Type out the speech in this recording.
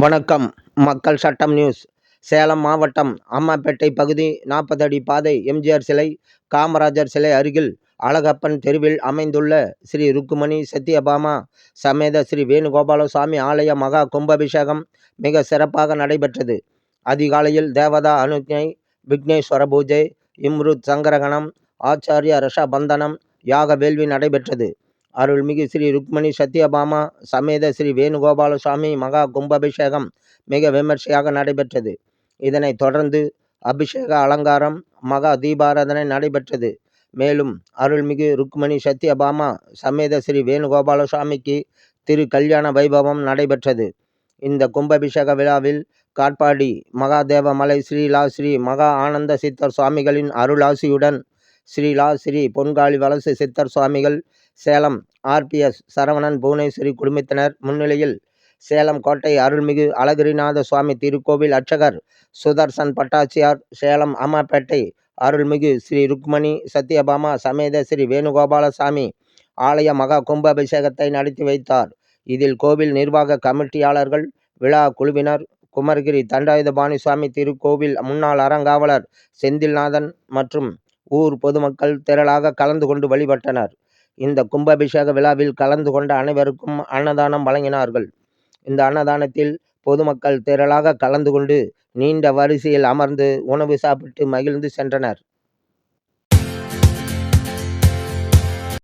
வணக்கம். மக்கள் சட்டம் நியூஸ். சேலம் மாவட்டம் அம்மாபேட்டை பகுதி 40 அடி பாதை எம்ஜிஆர் சிலை, காமராஜர் சிலை அருகில் அழகப்பன் தெருவில் அமைந்துள்ள ஸ்ரீ ருக்குமணி சத்யபாமா சமேத ஸ்ரீ வேணுகோபாலசாமி ஆலய மகா கும்பாபிஷேகம் மிக சிறப்பாக நடைபெற்றது. அதிகாலையில் தேவதா அனுஜை, விக்னேஸ்வர பூஜை, இம்ருத் சங்கரகணம், ஆச்சாரிய ரஷபந்தனம், யாக வேள்வி நடைபெற்றது. அருள்மிகு ஸ்ரீ ருக்மணி சத்யபாமா சமேத ஸ்ரீ வேணுகோபாலசாமி மகா கும்பாபிஷேகம் மிக விமர்சையாக நடைபெற்றது. இதனைத் தொடர்ந்து அபிஷேக அலங்காரம், மகா தீபாராதனை நடைபெற்றது. மேலும் அருள்மிகு ருக்மணி சத்யபாமா சமேத ஸ்ரீ வேணுகோபாலசாமிக்கு திரு கல்யாண வைபவம் நடைபெற்றது. இந்த கும்பாபிஷேக விழாவில் காட்பாடி மகாதேவமலை ஸ்ரீ மகா ஆனந்த சித்தர் சுவாமிகளின் அருளாசியுடன் ஸ்ரீ பொன்காளி வலசு சித்தர் சுவாமிகள், சேலம் RPS சரவணன் புவனேஸ்வரி குடும்பத்தினர் முன்னிலையில் சேலம் கோட்டை அருள்மிகு அழகிரிநாத சுவாமி திருக்கோவில் அர்ச்சகர் சுதர்சன் பட்டாச்சியார், சேலம் அம்மாபேட்டை அருள்மிகு ஸ்ரீ ருக்மணி சத்யபாமா சமேத ஸ்ரீ வேணுகோபாலசாமி ஆலய மகா கும்பாபிஷேகத்தை நடத்தி வைத்தார். இதில் கோவில் நிர்வாக கமிட்டியாளர்கள், விழா குழுவினர், குமரகிரி தண்டாயுதபாணி சுவாமி திருக்கோவில் முன்னாள் அறங்காவலர் செந்தில்நாதன் மற்றும் ஊர் பொதுமக்கள் திரளாக கலந்து கொண்டு வழிபட்டனர். இந்த கும்பாபிஷேக விழாவில் கலந்து கொண்ட அனைவருக்கும் அன்னதானம் வழங்கினார்கள். இந்த அன்னதானத்தில் பொதுமக்கள் திரளாக கலந்து கொண்டு நீண்ட வரிசையில் அமர்ந்து உணவு சாப்பிட்டு மகிழ்ந்து சென்றனர்.